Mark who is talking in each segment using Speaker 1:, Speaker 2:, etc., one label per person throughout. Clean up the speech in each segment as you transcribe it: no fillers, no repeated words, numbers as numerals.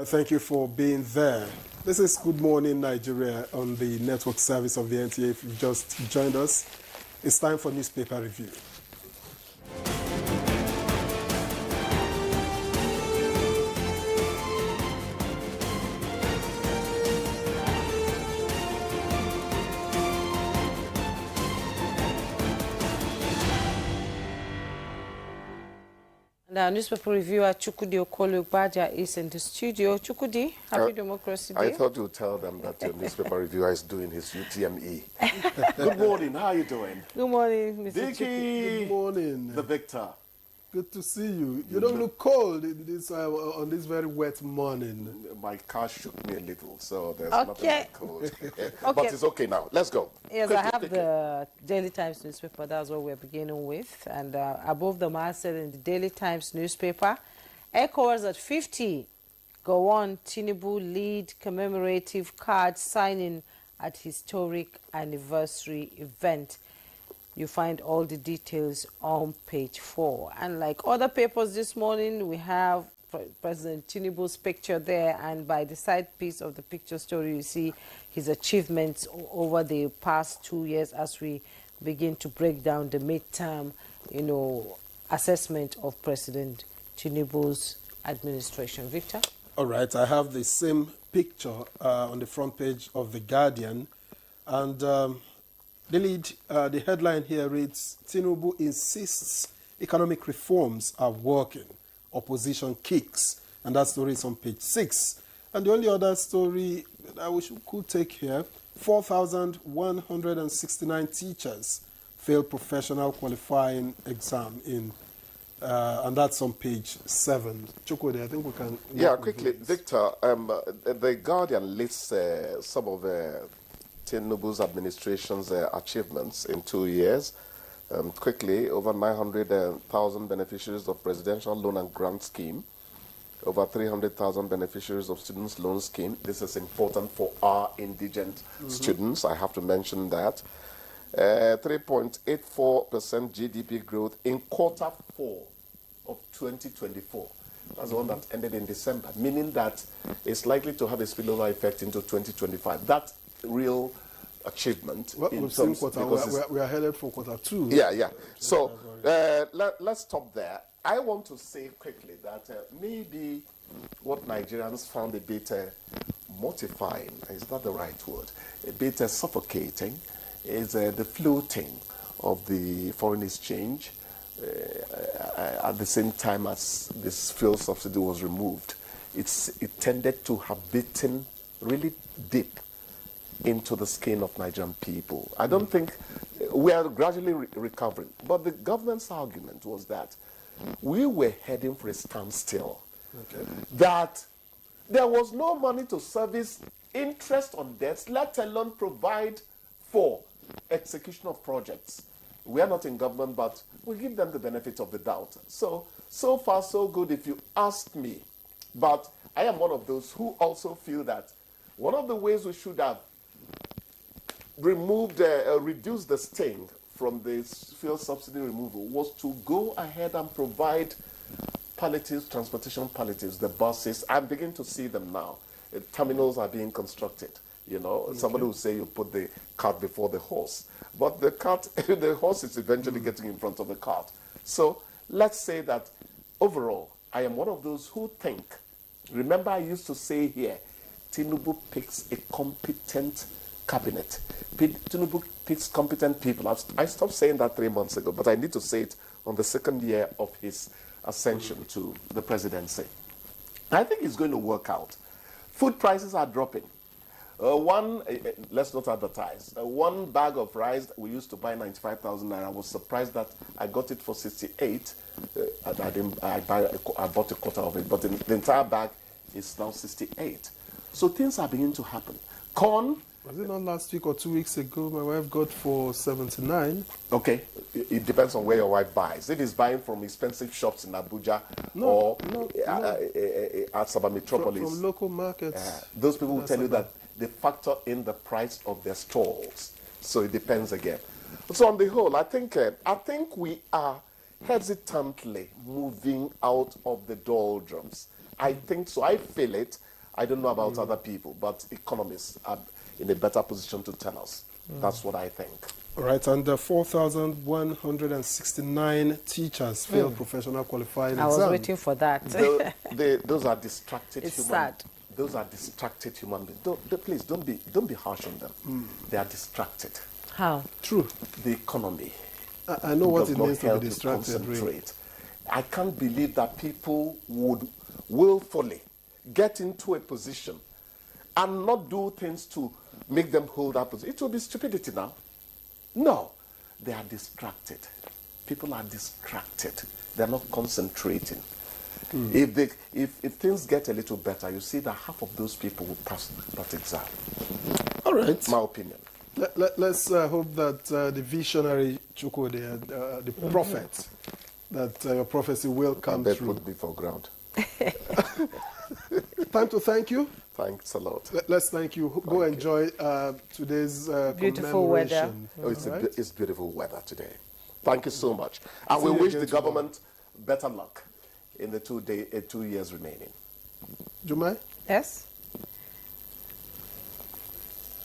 Speaker 1: Thank you for being there. This is Good Morning Nigeria on the network service of the NTA. If you've just joined us, it's time for newspaper review.
Speaker 2: Our newspaper reviewer Chukwudi Okolo-Gbaja is in the studio. Chukwudi, happy Democracy Day.
Speaker 3: I thought you'd tell them that your newspaper reviewer is doing his UTME. Good morning, how are you doing?
Speaker 2: Good morning, Mr.
Speaker 3: Vicky.
Speaker 1: Good morning.
Speaker 3: The Victor.
Speaker 1: Good to see you. You don't look cold in this, on this very wet morning.
Speaker 3: My car shook me a little, so there's nothing like cold. But it's okay now. Let's go.
Speaker 2: Yes, I have the Daily Times newspaper. That's what we're beginning with. And above the masthead in the Daily Times newspaper, ECOWAS at 50. Go on, Tinubu lead commemorative card signing at historic anniversary event. You find all the details on page 4. And like other papers this morning, we have President Tinubu's picture there, and by the side piece of the picture story, you see his achievements over the past 2 years as we begin to break down the midterm, assessment of President Tinubu's administration. Victor?
Speaker 1: All right, I have the same picture on the front page of The Guardian, and the headline here reads, Tinubu insists economic reforms are working. Opposition kicks. And that story is on page 6. And the only other story that we could take here, 4,169 teachers failed professional qualifying exam and that's on page 7. Chukwudi, I think we can...
Speaker 3: Yeah, quickly, Victor, The Guardian lists some of Tinubu's administration's achievements in 2 years. Quickly, over 900,000 beneficiaries of Presidential Loan and Grant Scheme, over 300,000 beneficiaries of Students' Loan Scheme. This is important for our indigent students, I have to mention that. 3.84% GDP growth in quarter 4 of 2024. That's the one that ended in December, meaning that it's likely to have a spillover effect into 2025. That's real achievement.
Speaker 1: Well, we've seen we are headed for quarter 2.
Speaker 3: Yeah. So let's stop there. I want to say quickly that maybe what Nigerians found a bit mortifying, is that the right word, a bit suffocating, is the floating of the foreign exchange at the same time as this fuel subsidy was removed. It tended to have bitten really deep into the skin of Nigerian people. I don't think we are gradually recovering, but the government's argument was that we were heading for a standstill, that there was no money to service interest on debts, let alone provide for execution of projects. We are not in government, but we give them the benefit of the doubt. So far, so good if you ask me. But I am one of those who also feel that one of the ways we should have reduced the sting from the fuel subsidy removal was to go ahead and provide palliatives, transportation palliatives, the buses. I'm beginning to see them now. Terminals are being constructed. Somebody will say you put the cart before the horse, but the horse is eventually getting in front of the cart. So let's say that overall, I am one of those who think, remember I used to say here, Tinubu picks a competent cabinet. Tinubu picks competent people. I stopped saying that 3 months ago, but I need to say it on the 2nd year of his ascension to the presidency. I think it's going to work out. Food prices are dropping. Let's not advertise. One bag of rice we used to buy 95,000 naira. I was surprised that I got it for 68. I bought a quarter of it, but the entire bag is now 68. So things are beginning to happen. Corn.
Speaker 1: Was it not last week or 2 weeks ago? My wife got for 79.
Speaker 3: Okay, it depends on where your wife buys. If it's buying from expensive shops in Abuja or at Sabah Metropolis,
Speaker 1: from local markets,
Speaker 3: those people will tell you that they factor in the price of their stalls. So it depends again. So on the whole, I think we are hesitantly moving out of the doldrums. I think so. I feel it. I don't know about other people, but economists are in a better position to tell us. That's what I think.
Speaker 1: All right, and 4,169 teachers failed professional qualifying exams.
Speaker 2: I was waiting for that.
Speaker 3: Those are distracted
Speaker 2: It's
Speaker 3: human.
Speaker 2: sad.
Speaker 3: Those are distracted human beings. Please don't be harsh on them. They are distracted.
Speaker 2: How?
Speaker 1: True.
Speaker 3: The economy.
Speaker 1: I know what
Speaker 3: does
Speaker 1: it
Speaker 3: not
Speaker 1: means to
Speaker 3: help
Speaker 1: be
Speaker 3: you
Speaker 1: distracted. Really.
Speaker 3: concentrate. I can't believe that people would willfully get into a position and not do things to make them hold that position. It will be stupidity now. No, they are distracted. People are distracted. They're not concentrating. If things get a little better, you see that half of those people will pass that exam.
Speaker 1: All right.
Speaker 3: My opinion.
Speaker 1: Let's hope that the visionary Chukwudi, the prophet, that your prophecy will come
Speaker 3: They
Speaker 1: true.
Speaker 3: put me for ground.
Speaker 1: Time to thank you.
Speaker 3: Thanks a lot.
Speaker 1: Let's thank you. Go enjoy today's
Speaker 2: Beautiful weather.
Speaker 1: commemoration.
Speaker 3: Oh,
Speaker 1: All right.
Speaker 3: it's beautiful weather today. Thank you so much. And
Speaker 1: See
Speaker 3: we
Speaker 1: you
Speaker 3: wish
Speaker 1: again
Speaker 3: the
Speaker 1: tomorrow.
Speaker 3: government better luck in the 2 years remaining.
Speaker 1: Jumai?
Speaker 2: Yes?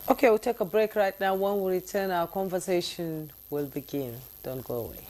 Speaker 2: Okay, we'll take a break right now. When we return, our conversation will begin. Don't go away.